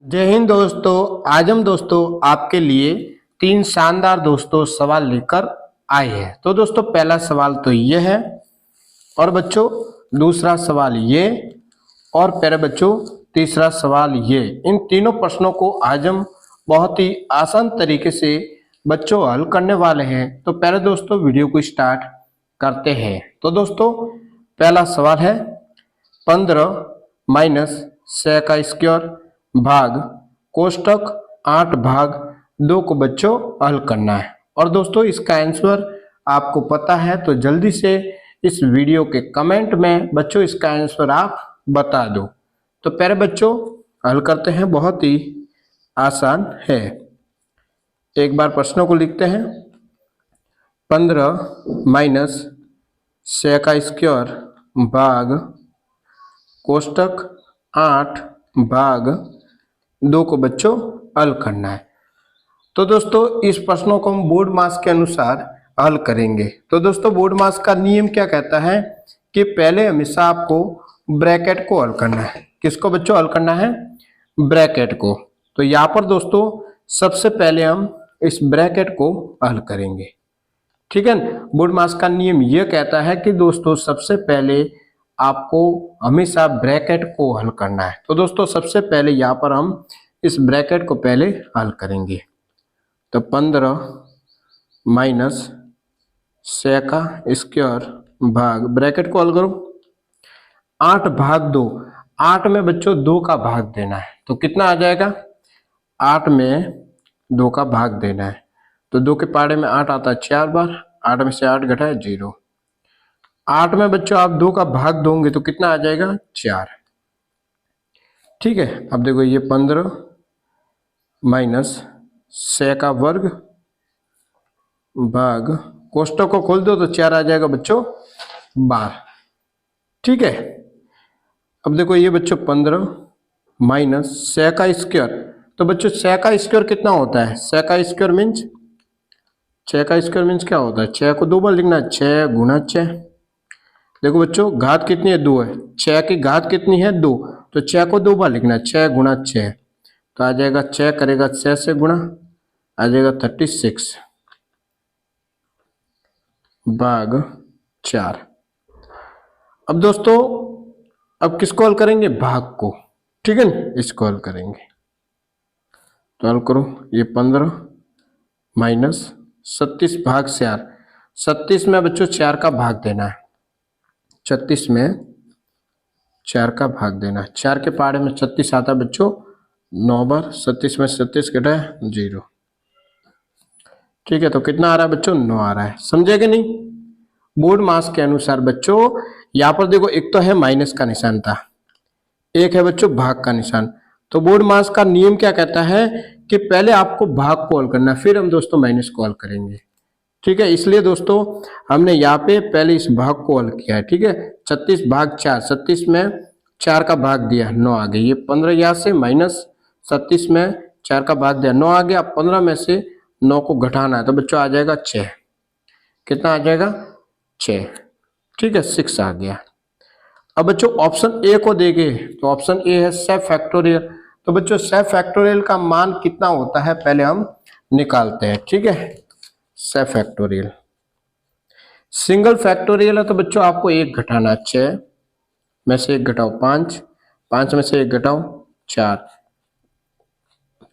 जय हिंद दोस्तों। आज हम दोस्तों आपके लिए तीन शानदार दोस्तों सवाल लेकर आए हैं। तो दोस्तों पहला सवाल तो ये है और बच्चों दूसरा सवाल ये और प्यारे बच्चों तीसरा सवाल ये। इन तीनों प्रश्नों को आज हम बहुत ही आसान तरीके से बच्चों हल करने वाले हैं। तो पहले दोस्तों वीडियो को स्टार्ट करते हैं। तो दोस्तों पहला सवाल है 15 माइनस 6 का स्क्वायर भाग कोष्टक 8 भाग 2 को बच्चों हल करना है। और दोस्तों इसका आंसर आपको पता है तो जल्दी से इस वीडियो के कमेंट में बच्चों इसका आंसर आप बता दो। तो प्यारे बच्चों हल करते हैं, बहुत ही आसान है। एक बार प्रश्नों को लिखते हैं। 15 माइनस 6 का स्क्वायर भाग कोष्टक 8 भाग 2 को बच्चों हल करना है। तो दोस्तों इस प्रश्नों को हम बोर्ड मास के अनुसार हल करेंगे। तो दोस्तों बोर्ड मास का नियम क्या कहता है कि पहले हमेशा आपको ब्रैकेट को हल करना है। किसको बच्चों हल करना है? ब्रैकेट को। तो यहाँ पर दोस्तों सबसे पहले हम इस ब्रैकेट को हल करेंगे, ठीक है। बोर्ड मास का नियम यह कहता है कि दोस्तों सबसे पहले आपको हमेशा ब्रैकेट को हल करना है। तो दोस्तों सबसे पहले यहाँ पर हम इस ब्रैकेट को पहले हल करेंगे। तो 15 माइनस 6 का स्क्वायर भाग ब्रैकेट को हल करो 8 भाग 2। 8 में बच्चों 2 का भाग देना है। तो कितना आ जाएगा? 8 में 2 का भाग देना है। तो 2 के पाड़े में 8 आता है 4 बार। 8 में से 8 घटा है 0। 8 में बच्चों आप 2 का भाग दोगे तो कितना आ जाएगा? 4। ठीक है। अब देखो ये 15 माइनस 6 का वर्ग भाग कोष्टक को खोल दो तो 4 आ जाएगा बच्चों 12। ठीक है। अब देखो ये बच्चों 15 माइनस 6 का स्क्वायर। तो बच्चों 6 का स्क्वायर कितना होता है? 6 का स्क्वायर मीन्स 6 का स्क्वायर मीन्स क्या होता है? 6 को 2 बार लिखना है, 6 गुना 6। देखो बच्चों घात कितनी है? 2 है। 6 की घात कितनी है? 2। तो 6 को 2 बार लिखना है, 6 गुना 6। तो आ जाएगा 6 करेगा 6 से गुणा, आ जाएगा 36 भाग 4। अब दोस्तों अब किसको हल करेंगे? भाग को, ठीक है ना, इसको हल करेंगे। तो हल करो ये 15 माइनस 37 भाग 4। 37 में बच्चों 4 का भाग देना है। 36 में 4 का भाग देना है। 4 के पाड़े में 36 आता है बच्चों 9 बार। 37 में 37 घटा है 0। ठीक है। तो कितना आ रहा है बच्चों? 9 आ रहा है। समझे कि नहीं? बोर्ड मास के अनुसार बच्चों यहाँ पर देखो एक तो है माइनस का निशान था, एक है बच्चों भाग का निशान। तो बोर्ड मास का नियम क्या कहता है कि पहले आपको भाग को हल करना, फिर हम दोस्तों माइनस को हल करेंगे। ठीक है। इसलिए दोस्तों हमने यहाँ पे पहले इस भाग को हल किया है। ठीक है। 36 भाग 4। 36 में 4 का भाग दिया 9 आ गया। ये 15 यहाँ से माइनस 37 में 4 का भाग दिया 9 आ गया। 15 में से 9 को घटाना है तो बच्चों आ जाएगा 6। कितना आ जाएगा? 6। ठीक है, 6 आ गया। अब बच्चों ऑप्शन ए को देंगे तो ऑप्शन ए है सेफ फैक्टोरियल। तो बच्चों सेफ फैक्टोरियल का मान कितना होता है पहले हम निकालते हैं। ठीक है। सेफ फैक्टोरियल सिंगल फैक्टोरियल है तो बच्चों आपको 1 घटाना है। 6 में से 1 घटाओ 5, 5 में से 1 घटाओ 4,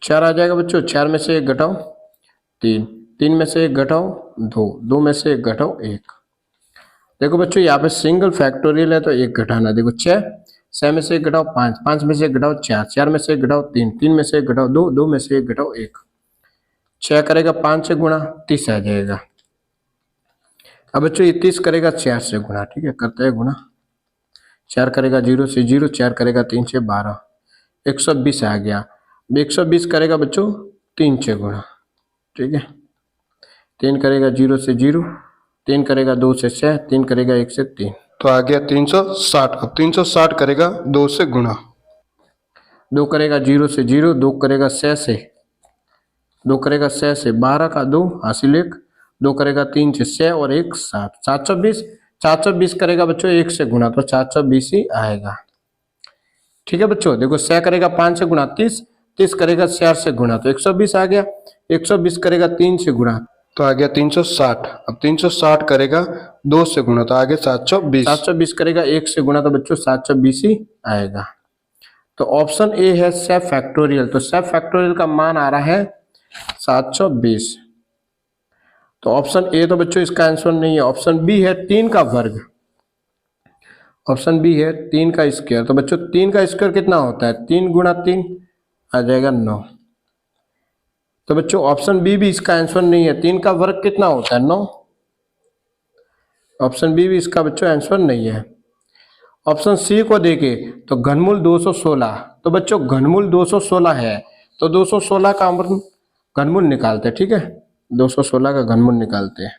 4 आ जाएगा बच्चों। 4 में से 1 घटाओ 3, 3 में से 1 घटाओ 2, 2 में से 1 घटाओ 1। देखो बच्चों यहाँ पे सिंगल फैक्टोरियल है तो 1 घटाना। देखो 6 में से 1 घटाओ 5, 5 में से 1 घटाओ 4, 4 में से 1 घटाओ 3, 3 में से 1 घटाओ 2, 2 में से 1 घटाओ 1। 6 करेगा 5 से गुणा 30 आ जाएगा। अब बच्चों ये 30 करेगा 4 से गुणा। ठीक है, करते हैं गुणा। 4 करेगा 0 से 0, 4 करेगा 3 से 12, 120 आ गया। 120 करेगा बच्चों 3 से गुणा। ठीक है। 3 करेगा 0 से 0, 3 करेगा 2 से 6, 3 करेगा 1 से 3, तो आ गया 360। अब 360 करेगा 2 से गुणा। 2 करेगा 0 से 0, 2 करेगा 6 से, 2 करेगा 6 से 12 का 2 हासिल 1, 2 करेगा 3 से 6 और 1 7, 720। 420 करेगा बच्चों 1 से गुणा तो 420 ही आएगा। ठीक है बच्चों। देखो 6 करेगा 5 से गुणा 30, 30 करेगा 4 से गुणा तो 120 आ गया, 120 करेगा 3 से गुणा तो आ गया 360। अब 360 करेगा 2 से गुणा तो आ गया 720। 720 करेगा 1 से गुणा तो बच्चों 720 ही आएगा। तो ऑप्शन ए है सेफ फैक्टोरियल, तो सेफ फैक्टोरियल का मान आ रहा है 720। तो ऑप्शन ए तो बच्चों इसका आंसर नहीं है। ऑप्शन बी है 3 का वर्ग, ऑप्शन बी है 3 का स्क्वायर। तो बच्चों 3 का स्क्वायर कितना होता है, 3 गुणा 3 आ जाएगा 9। तो बच्चों ऑप्शन बी भी इसका आंसर नहीं है। 3 का वर्ग कितना होता है, 9। ऑप्शन बी भी इसका बच्चों आंसर नहीं है। ऑप्शन सी को देखें तो घनमूल 216, तो बच्चों घनमूल 216 है तो 216 का घनमूल निकालते हैं। ठीक है, 216 का घनमूल निकालते हैं,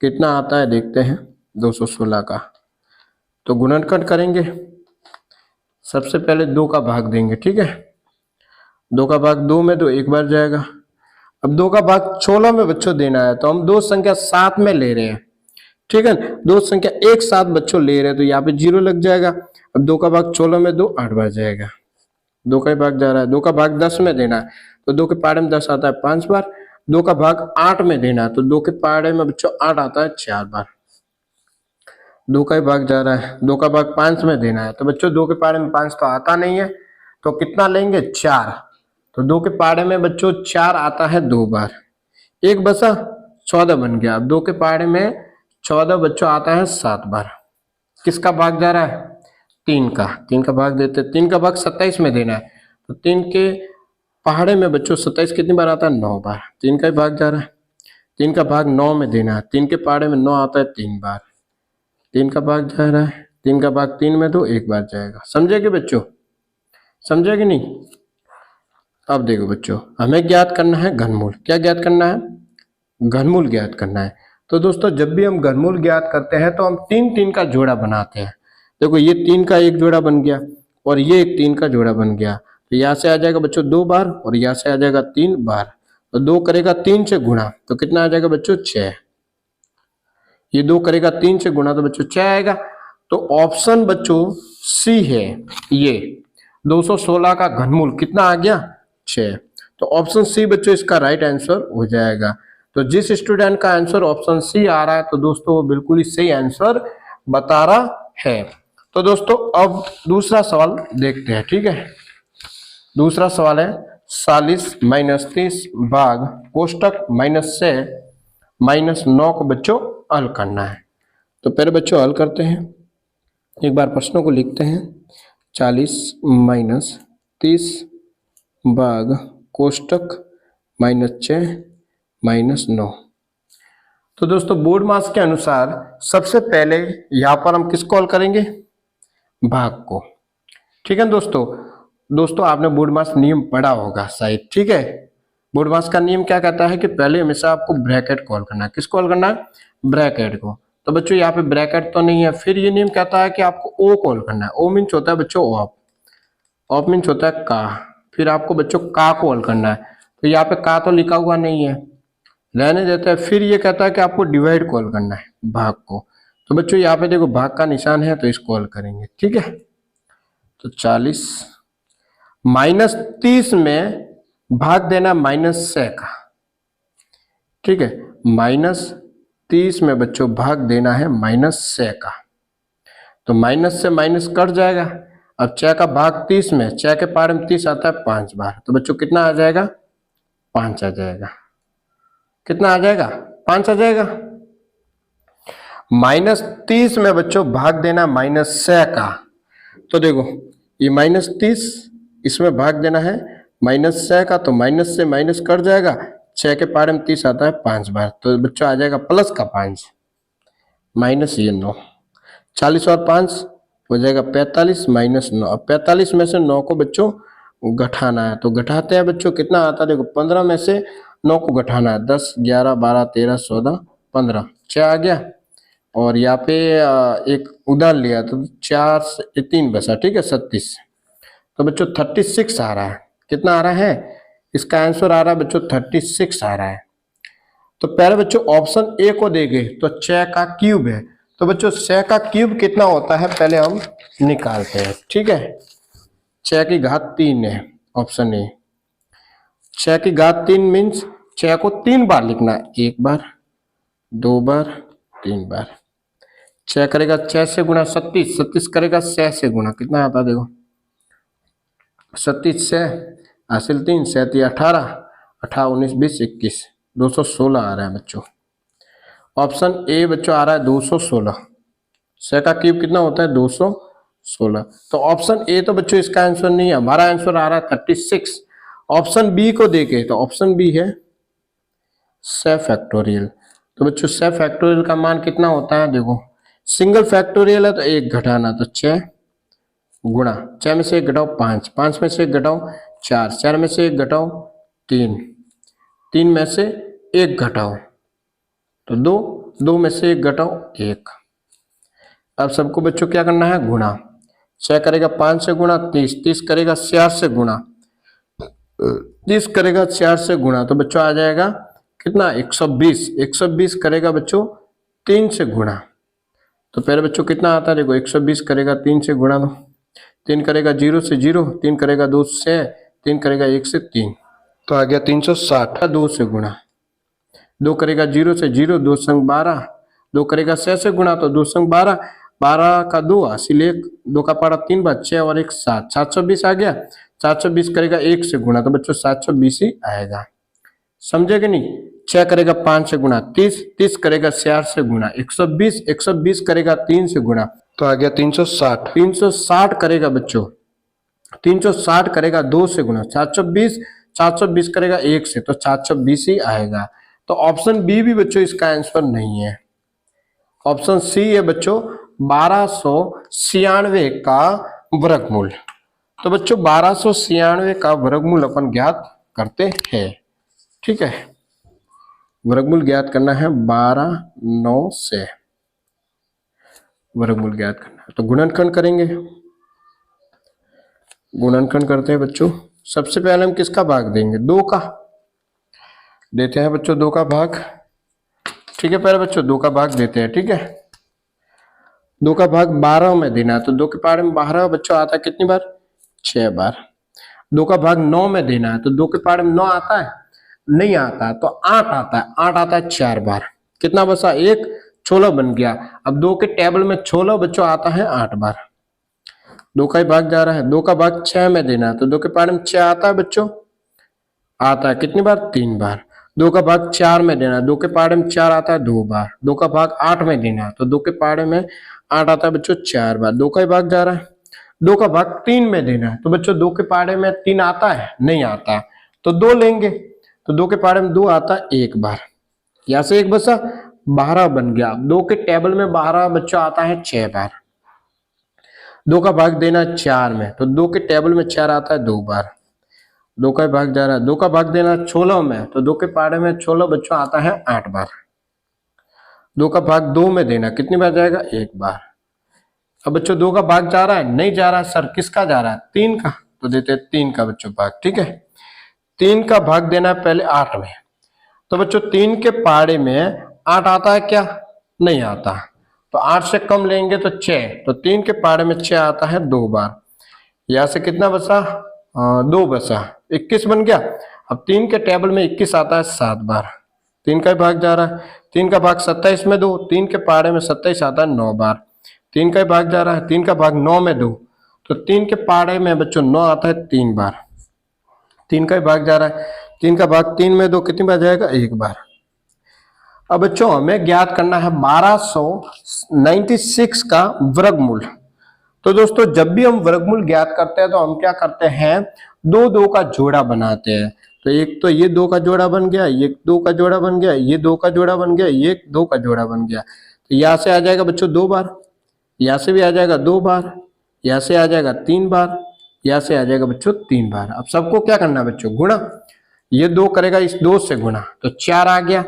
कितना आता है देखते हैं 216 का। तो गुणनखंड करेंगे, सबसे पहले 2 का भाग देंगे। ठीक है, 2 का भाग 2 में तो 1 बार जाएगा। अब 2 का भाग 16 में बच्चों देना है तो हम दो संख्या साथ में ले रहे हैं। ठीक है, दो संख्या एक साथ बच्चों ले रहे हैं तो यहाँ पे 0 लग जाएगा। अब 2 का भाग 16 में 2 8 बार जाएगा, 2 का ही भाग जा रहा है। 2 का भाग 10 में देना है तो 2 के पाड़े में 10 आता है 5 बार। 2 का भाग 8 में देना है तो 2 के पाड़े में बच्चों 8 आता है 4 बार। 2 का ही भाग जा रहा है। 2 का भाग 5 में देना है तो बच्चों 2 के पाड़े में 5 तो आता नहीं है तो कितना लेंगे, 4। तो 2 के पाड़े में बच्चों 4 आता है 2 बार, 1 बचा 14 बन गया। अब 2 के पाड़े में 14 बच्चों आता है 7 बार। किसका भाग जा रहा है, 3 का। 3 का भाग देते, 3 का भाग 27 में देना है तो 3 के पहाड़े में बच्चों 27 कितनी बार आता है, 9 बार। 3 का ही भाग जा रहा है। 3 का भाग 9 में देना है, 3 के पहाड़े में 9 आता है 3 बार। 3 का भाग जा रहा है, 3 का भाग 3 में तो 1 बार जाएगा। समझे कि बच्चों, समझे कि नहीं। अब देखो बच्चों, हमें ज्ञात करना है घनमूल। क्या ज्ञात करना है, घनमूल ज्ञात करना है। तो दोस्तों जब भी हम घनमूल ज्ञात करते हैं तो हम 3 3 का जोड़ा बनाते हैं। देखो ये 3 का एक जोड़ा बन गया और ये एक 3 का जोड़ा बन गया। तो यहाँ से आ जाएगा बच्चों 2 बार और यहाँ से आ जाएगा 3 बार। तो 2 करेगा 3 से गुणा तो कितना आ जाएगा बच्चों, 6। ये 2 करेगा 3 से गुणा तो बच्चों 6 आएगा। तो ऑप्शन बच्चों सी है, ये 216 का घनमूल कितना आ गया, 6। तो ऑप्शन सी बच्चों इसका राइट आंसर हो जाएगा। तो जिस स्टूडेंट का आंसर ऑप्शन सी आ रहा है तो दोस्तों वो बिल्कुल ही सही आंसर बता रहा है। तो दोस्तों अब दूसरा सवाल देखते हैं। ठीक है, दूसरा सवाल है 40 माइनस 30 भाग कोष्टक -6 -9 को बच्चों हल करना है। तो पहले बच्चों हल करते हैं, एक बार प्रश्नों को लिखते हैं। 40 माइनस 30 भाग कोष्टक -6 -9। तो दोस्तों बोर्ड मास के अनुसार सबसे पहले यहाँ पर हम किसको हल करेंगे, भाग को। ठीक है दोस्तों आपने बोर्ड मास नियम पढ़ा होगा शायद। ठीक है, बोर्ड मास का नियम क्या कहता है कि पहले हमेशा आपको ब्रैकेट को हल करना है। किसको हल करना है, ब्रैकेट को। तो बच्चों यहाँ पे ब्रैकेट तो नहीं है, फिर ये नियम कहता है कि आपको ओ को हल करना है। ओ मीन्स होता है बच्चों ऑफ, ऑफ मीन्स होता है का। फिर आपको बच्चों का को हल करना है। तो यहाँ पे का तो लिखा हुआ नहीं है, रहने देता है। फिर ये कहता है कि आपको डिवाइड को हल करना है, भाग को। तो बच्चों यहाँ पे देखो भाग का निशान है तो इसको हल करेंगे। ठीक है, तो 40 -30 में भाग देना -6 का। ठीक है, -30 में बच्चों भाग देना है -6 का। तो माइनस से माइनस कट जाएगा। अब 6 का भाग 30 में, 6 के पारे में 30 आता है 5 बार। तो बच्चों कितना आ जाएगा, 5 आ जाएगा। कितना आ जाएगा, 5 आ जाएगा। -30 में बच्चों भाग देना -6 का। तो देखो ये -30 इसमें भाग देना है -6 का, तो माइनस से माइनस कट जाएगा। 6 के पारे में 30 आता है 5 बार। तो बच्चों आ जाएगा प्लस का 5 माइनस ये 9। 40 और 5 हो जाएगा 45 -9। अब 45 में से 9 को बच्चों घटाना है। तो घटाते हैं बच्चों, कितना आता है देखो, 15 में से 9 को घटाना है। 10 11 12 13 14 15, 6 आ गया। और यहाँ पे एक उधार लिया तो 4 से 3 बचा। ठीक है, 36। तो बच्चों 36 आ रहा है। कितना आ रहा है, इसका आंसर आ रहा है बच्चों 36 आ रहा है। तो पहले बच्चों ऑप्शन ए को देंगे तो 6 का क्यूब है। तो बच्चों 6 का क्यूब कितना होता है पहले हम निकालते हैं। ठीक है, 6 की घात 3 है ऑप्शन ए। 6 की घात 3 मीन्स 6 को 3 बार लिखना है, 1 बार 2 बार 3 बार। 6 करेगा 6 से गुणा 37, 37 करेगा 6 से गुणा, कितना आता है देखो 37 6 हासिल 3 7 18 18 19 20 21 216 आ रहा है बच्चों। ऑप्शन ए बच्चों आ रहा है 216। 6 का क्यूब कितना होता है 216। तो ऑप्शन ए तो बच्चों इसका आंसर नहीं है, हमारा आंसर आ रहा है 36। ऑप्शन बी को देखें तो ऑप्शन बी है 6 फैक्टोरियल। तो बच्चों 6 फैक्टोरियल का मान कितना होता है देखो, सिंगल फैक्टोरियल है तो 1 घटाना, तो 6 गुणा 6 में से 1 घटाओ 5, 5 में से 1 घटाओ 4, 4 में से 1 घटाओ 3, 3 में से 1 घटाओ तो 2, 2 में से 1 घटाओ 1। अब सबको बच्चों क्या करना है गुणा। 6 करेगा 5 से गुणा 30, 30 करेगा 4 से गुणा, 30 करेगा 4 से गुणा, तो बच्चों आ जाएगा कितना 120। 120 करेगा बच्चों 3 से गुणा, तो पहले बच्चों कितना आता है देखो 120 करेगा 3 से गुणा, दो 3 करेगा 0 से 0, 3 करेगा 2 से, 3 करेगा 1 से 3, तो आ गया 360। 2 से गुणा, 2 करेगा 0 से 0, 2 संग 12, 2 करेगा 6 से गुणा तो 2 संग 12, 12 का 2 हासिल 1, 2 का पारा 3 बार 6 और 1 7, 720 आ गया। 720 करेगा 1 से गुणा तो बच्चों 720 ही आएगा, समझे कि नहीं। 6 करेगा 5 से गुणा 30, 30 करेगा 4 से गुणा 120, 120 करेगा 3 से गुणा तो आ गया 360। 360 करेगा बच्चों 360 करेगा 2 से गुणा 720, 720 करेगा 1 से तो 720 ही आएगा। तो ऑप्शन बी भी बच्चों इसका आंसर नहीं है, ऑप्शन सी है बच्चों 1296 का वर्गमूल। तो बच्चों 1296 का वर्गमूल अपन ज्ञात करते हैं, ठीक है। वर्गमूल ज्ञात करना है 12 9 से, वर्गमूल ज्ञात करना है तो गुणनखंड करेंगे। गुणनखंड करते हैं बच्चों, सबसे पहले हम किसका भाग देंगे 2 का देते हैं बच्चों, 2 का भाग, ठीक है। पहले बच्चों 2 का भाग देते हैं, ठीक है। 2 का भाग 12 में देना है तो 2 के पारे में 12 बच्चों आता है कितनी बार 6 बार। 2 का भाग 9 में देना है तो 2 के पारे में 9 आता है नहीं आता तो 8 आता है, 8 आता है 4 बार, कितना बचा 1, 16 बन गया। अब 2 के टेबल में 16 बच्चों आता है 8 बार, 2 का ही भाग जा रहा है। 2 का भाग 6 में देना है तो 2 के पारे में 6 आता है बच्चों, आता है कितनी बार 3 बार। 2 का भाग 4 में देना है, 2 के पारे में 4 आता है 2 बार। 2 का भाग 8 में देना है तो 2 के पारे में 8 आता है बच्चों 4 बार, 2 का ही भाग जा रहा है। 2 का भाग 3 में देना है तो बच्चों 2 के पारे में 3 आता है नहीं आता तो 2 लेंगे तो 2 के पारे में 2 आता है 1 बार, यहां से 1 बचा 12 बन गया। 2 के टेबल में 12 बच्चों आता है 6 बार। 2 का भाग देना 4 में तो 2 के टेबल में 4 आता है 2 बार, 2 का भाग जा रहा है। 2 का भाग देना 16 में तो 2 के पारे में 16 बच्चों आता है 8 बार। 2 का भाग 2 में देना कितनी बार जाएगा 1 बार। अब बच्चों 2 का भाग जा रहा है नहीं जा रहा सर, किसका जा रहा है 3 का, तो देते हैं 3 का बच्चों भाग, ठीक है। 3 का भाग देना है पहले 8 में तो बच्चों 3 के पारे में 8 आता है क्या नहीं आता तो 8 से कम लेंगे तो 6, तो 3 के पारे में 6 आता है 2 बार, यहां से कितना बचा 2 बचा 21 बन गया। अब 3 के टेबल में 21 आता है 7 बार, 3 का भाग जा रहा है। 3 का भाग 27 में 2, 3 के पारे में 27 आता है 9 बार, 3 का भाग जा रहा है। 3 का भाग 9 में 2 तो 3 के पारे में बच्चों 9 आता है 3 बार, 3 का भाग जा रहा है। 3 का भाग 3 में 2 कितनी बार जाएगा 1 बार। अब बच्चों हमें ज्ञात करना है 1296 का वर्गमूल। तो दोस्तों जब भी हम वर्गमूल ज्ञात करते हैं तो हम क्या करते हैं 2 का जोड़ा बनाते हैं। तो एक तो ये 2 का जोड़ा बन गया, ये 2 का जोड़ा बन गया, ये 2 का जोड़ा बन गया, ये 2 का जोड़ा बन गया। तो यहाँ से आ जाएगा बच्चों 2 बार, यहाँ से भी आ जाएगा 2 बार, यहाँ से आ जाएगा 3 बार, यहाँ से आ जाएगा बच्चों 3 बार। अब सबको क्या करना है बच्चों गुणा, ये 2 करेगा इस 2 से गुणा तो 4 आ गया।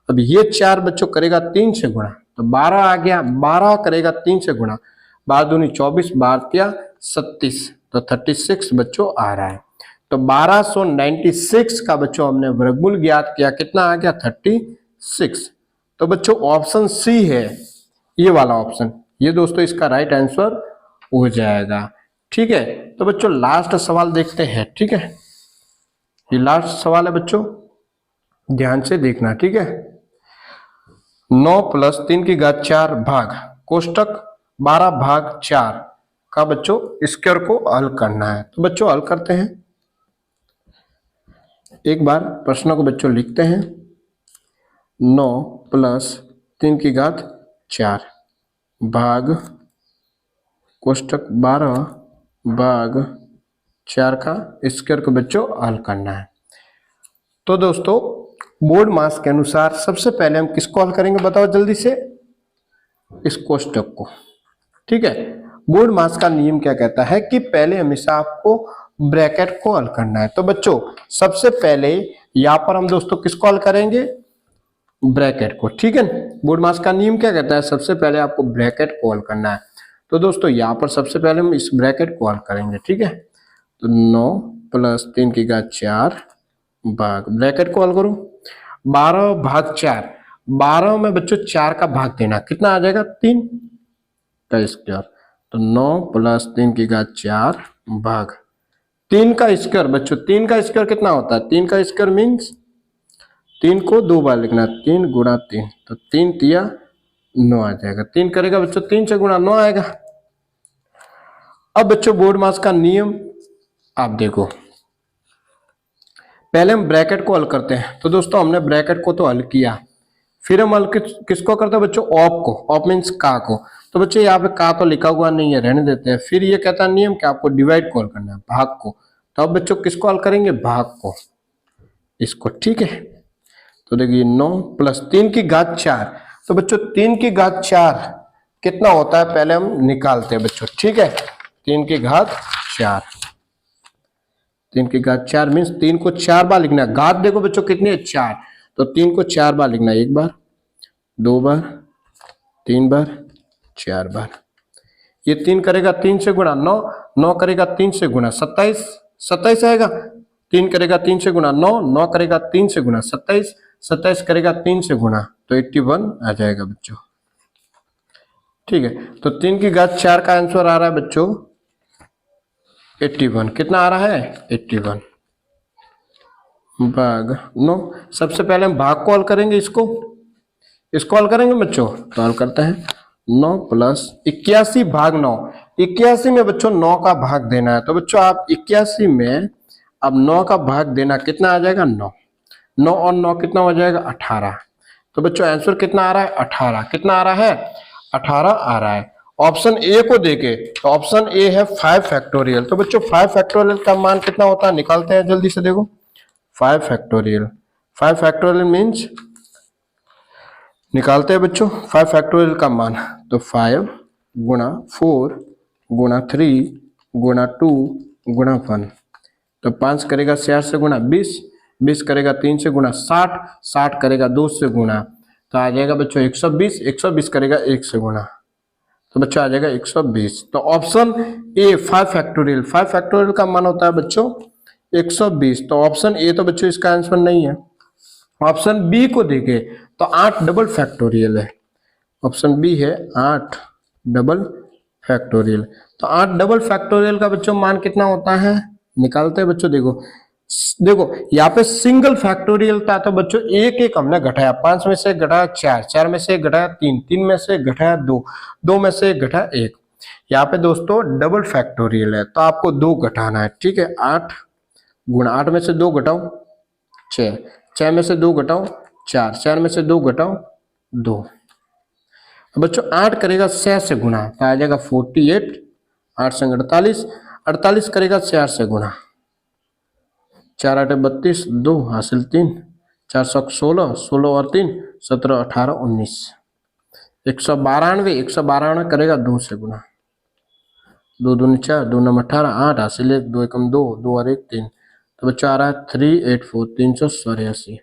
अब ये 4 बच्चों करेगा 3 से गुणा तो 12 आ गया, 12 करेगा 3 से गुणा, 12 दूनी 24, 12 36 तो 36 बच्चों आ रहा है। तो 1296 का बच्चों हमने वर्गमूल ज्ञात किया, कितना आ गया 36। तो बच्चों ऑप्शन सी है ये वाला ऑप्शन, ये दोस्तों इसका राइट आंसर हो जाएगा, ठीक है। तो बच्चों लास्ट सवाल देखते हैं, ठीक है। ये लास्ट सवाल है बच्चों, ध्यान से देखना, ठीक है। 9 प्लस 3 की घात 4 भाग कोष्टक 12 भाग 4 का बच्चों स्क्वायर को हल करना है। तो बच्चों हल करते हैं, एक बार प्रश्नों को बच्चों लिखते हैं। 9 प्लस 3 की घात 4 भाग कोष्टक 12 भाग 4 का स्क्वायर को बच्चों हल करना है। तो दोस्तों बोर्ड मास के अनुसार सबसे पहले हम किसको हल करेंगे बताओ जल्दी से, इस कोष्टक को, ठीक है। बोर्ड मास का नियम क्या कहता है कि पहले हमेशा आपको ब्रैकेट को हल करना है। तो बच्चों सबसे पहले यहां पर हम दोस्तों किसको हल करेंगे, ब्रैकेट को, ठीक है। बोर्ड मास का नियम क्या कहता है, सबसे पहले आपको ब्रैकेट को हल करना है। तो दोस्तों यहां पर सबसे पहले हम इस ब्रैकेट को हल करेंगे, ठीक है। तो 9 प्लस 3 की घात 4 भाग, ब्रैकेट को हल करूं, 12 भाग 4, 12 में बच्चों 4 का भाग देना, कितना आ जाएगा 3 का स्क्वायर। तो 9 प्लस 3 की घात 4 भाग 3 का स्क्वायर, बच्चों 3 का स्क्वायर कितना होता है, 3 का स्क्वायर मीन्स 3 को 2 बार लिखना, 3 गुणा 3, तो 3 तिया 9 आ जाएगा। 3 करेगा बच्चों 3 से गुणा 9 आएगा। अब बच्चों बोर्ड मास का नियम आप देखो, पहले हम ब्रैकेट को हल करते हैं। तो दोस्तों हमने ब्रैकेट को तो हल किया, फिर हम हल किसको करते हैं बच्चों, ऑफ को, ऑफ मीन्स का को। तो बच्चों यहाँ पे का तो लिखा हुआ नहीं है, रहने देते हैं। फिर ये कहता है नियम कि आपको डिवाइड को हल करना है, भाग को। तो अब बच्चों किसको हल करेंगे, भाग को, इसको, ठीक है। तो देखिए 9 प्लस 3 की घात 4, तो बच्चों 3 की घात 4 कितना होता है पहले हम निकालते हैं बच्चों, ठीक है। 3 की घात 4, 3 की घात 4 मीन्स 3 को 4 बार लिखना है। घात देखो बच्चों कितनी है 4, तो 3 को 4 बार लिखना है, 1 बार 2 बार 3 बार 4 बार। ये 3 करेगा 3 से गुणा 9, 9 करेगा 3 से गुणा 27, 27 आएगा। 3 करेगा 3 से गुणा 9, 9 करेगा 3 से गुणा 27, 27 करेगा 3 से गुणा, तो 81 आ जाएगा बच्चों, ठीक है। तो 3 की घात 4 का आंसर आ रहा है बच्चों 81, कितना आ रहा है 81 भाग 9। सबसे पहले हम भाग को हल करेंगे, इसको हल करेंगे बच्चों। तो हल करते हैं 9 प्लस 81 भाग 9, 81 में बच्चों 9 का भाग देना है। तो बच्चों आप 81 में अब 9 का भाग देना, कितना आ जाएगा 9, 9 और 9 कितना हो जाएगा 18। तो बच्चों आंसर कितना आ रहा है 18, कितना आ रहा है 18 आ रहा है। ऑप्शन ए को देखे तो ऑप्शन ए है 5 फैक्टोरियल। तो बच्चों 5 फैक्टोरियल का मान कितना होता है, निकालते हैं जल्दी से, देखो 5 फैक्टोरियल, 5 फैक्टोरियल मीन्स निकालते हैं बच्चों 5 फैक्टोरियल का मान। तो 5 गुणा 4 गुणा 3 गुणा 2 गुणा 1, तो 5 करेगा 4 से गुणा 20, 20 करेगा 3 से गुणा 60, 60 करेगा 2 से गुणा, तो आ जाएगा बच्चों 120, 120 करेगा 1 से गुणा, तो बच्चों आ जाएगा 120। तो ऑप्शन ए 5 फैक्टोरियल, 5 फैक्टोरियल का मान होता है बच्चों 120। तो ऑप्शन ए तो बच्चों इसका आंसर नहीं है। ऑप्शन बी को देखे तो 8 डबल फैक्टोरियल है, ऑप्शन बी है 8 डबल फैक्टोरियल। तो 8 डबल फैक्टोरियल का बच्चों मान कितना होता है, निकालते हैं बच्चों। देखो देखो यहाँ पे सिंगल फैक्टोरियल था, तो बच्चों एक एक हमने घटाया, 5 में से घटाया 4, 4 में से घटाया 3, 3 में से घटाया 2, 2 में से घटाया 1। यहाँ पे दोस्तों डबल फैक्टोरियल है, तो आपको 2 घटाना है, ठीक है। 8 गुणा 8 में से 2 घटाओ 6, 6 में से 2 घटाओ 4, 4 में से 2 घटाओ 2। बच्चों 8 करेगा 6 से गुणा, तो आ जाएगा 48, 8 से 48, 48 करेगा 4 से गुणा, 4 8 32, 2 हासिल 3, 4 7 16, 16 और 3 17, 18 19, 192, 192 करेगा 2 से गुणा, 2 दूनी 4, 2 9 18, 8 हासिल 1, 2 एकम 2, 2 और 1 3, तो बच्चों आ रहा है 384, 384।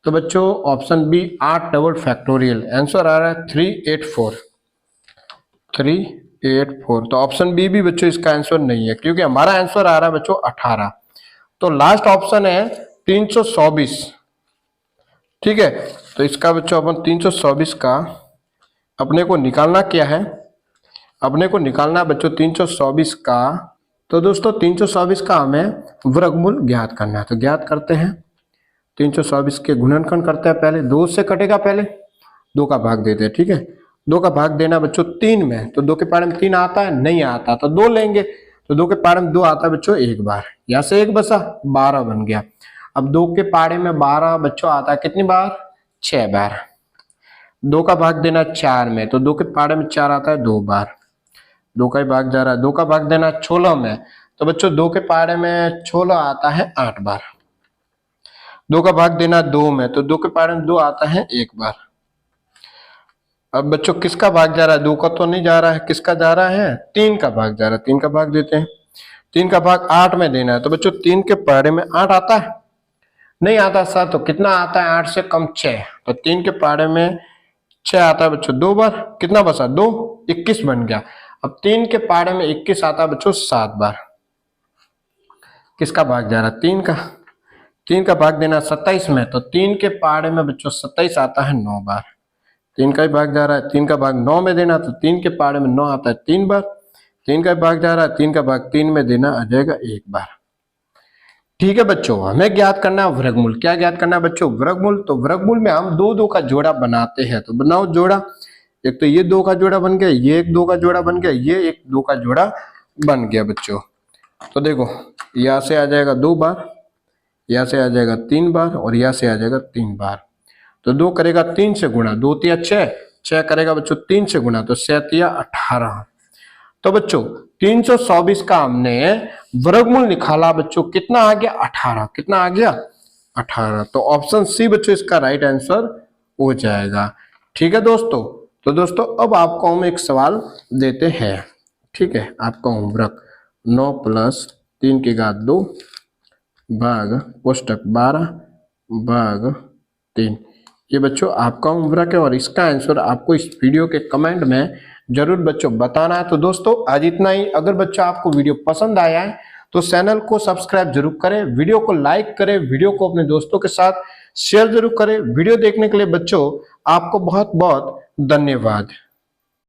तो बच्चों option B 8 double factorial, answer आ रहा है 384, 384। तो ऑप्शन बी भी बच्चों इसका आंसर नहीं है, क्योंकि हमारा आंसर आ रहा है बच्चों 18। तो लास्ट ऑप्शन है 324, ठीक है। तो इसका बच्चों अपन 324 का अपने को निकालना क्या है, अपने को निकालना बच्चों 324 का तो दोस्तों 324 का हमें वर्गमूल ज्ञात करना है, तो ज्ञात करते हैं। 324 के गुणनखंड करते हैं। पहले 2 से कटेगा, पहले 2 का भाग देते हैं। ठीक है, 2 का भाग देना बच्चों 3 में, तो 2 के पारे में 3 आता है, नहीं आता तो 2 लेंगे, तो 2 के पारे में 2 आता है बच्चों एक बार, यहाँ से 1 बचा, 12 बन गया। अब 2 के पारे में 12 बच्चों आता है कितनी बार, 6 बार। 2 का भाग देना 4 में, तो 2 के पारे में 4 आता है 2 बार, 2 का ही भाग जा रहा है। 2 का भाग देना 16 में, तो बच्चों 2 के पारे में 16 आता है 8 बार। 2 का भाग देना 2 में, तो 2 के पारे में 2 आता है 1 बार। अब बच्चों किसका भाग जा रहा है, 2 का तो नहीं जा रहा है, किसका जा रहा है, 3 का भाग जा रहा है, 3 का भाग देते हैं। 3 का भाग 8 में देना है, तो बच्चों 3 के पारे में 8 आता है, नहीं आता सर, तो कितना आता है, 8 से कम 6, तो 3 के पारे में 6 आता है बच्चों 2 बार, कितना बचा 2, 21 बन गया। अब 3 के पारे में 21 आता है बच्चों 7 बार, किसका भाग जा रहा है, 3 का। 3 का भाग देना 27 में, तो 3 के पारे में बच्चों 27 आता है 9 बार, 3 का ही भाग जा रहा है। 3 का भाग 9 में देना, तो 3 के पारे में 9 आता है 3 बार, 3 का भाग जा रहा है, 3 का भाग 3 में देना आ जाएगा 1 बार। ठीक है बच्चों, हमें ज्ञात करना है वर्गमूल। क्या ज्ञात करना है बच्चों, वर्गमूल। तो वर्गमूल में हम 2 का जोड़ा बनाते हैं, तो बनाओ जोड़ा। एक तो ये 2 का जोड़ा बन गया, ये एक 2 का जोड़ा बन गया, ये एक 2 का जोड़ा बन गया बच्चों। तो देखो यहाँ से आ जाएगा 2 बार, यहाँ से आ जाएगा 3 बार, और यहाँ से आ जाएगा 3 बार। तो 2 करेगा 3 से गुणा, 2 तिया 6, 6 करेगा बच्चों 3 से गुणा, तो 6 तिया 18। तो बच्चों 324 का हमने वर्गमूल निकाला बच्चों, कितना आ गया 18, कितना आ गया 18। तो ऑप्शन सी बच्चों इसका राइट आंसर हो जाएगा। ठीक है दोस्तों, तो दोस्तों अब आपको हम एक सवाल देते हैं। ठीक है, आपका होमवर्क 9 + 3 की घात 2 भाग कोष्टक 12 भाग 3, ये बच्चों आपका होमवर्क है, और इसका आंसर आपको इस वीडियो के कमेंट में जरूर बच्चों बताना है। तो दोस्तों आज इतना ही। अगर बच्चों आपको वीडियो पसंद आया है तो चैनल को सब्सक्राइब जरूर करें, वीडियो को लाइक करें, वीडियो को अपने दोस्तों के साथ शेयर जरूर करें। वीडियो देखने के लिए बच्चों आपको बहुत बहुत धन्यवाद।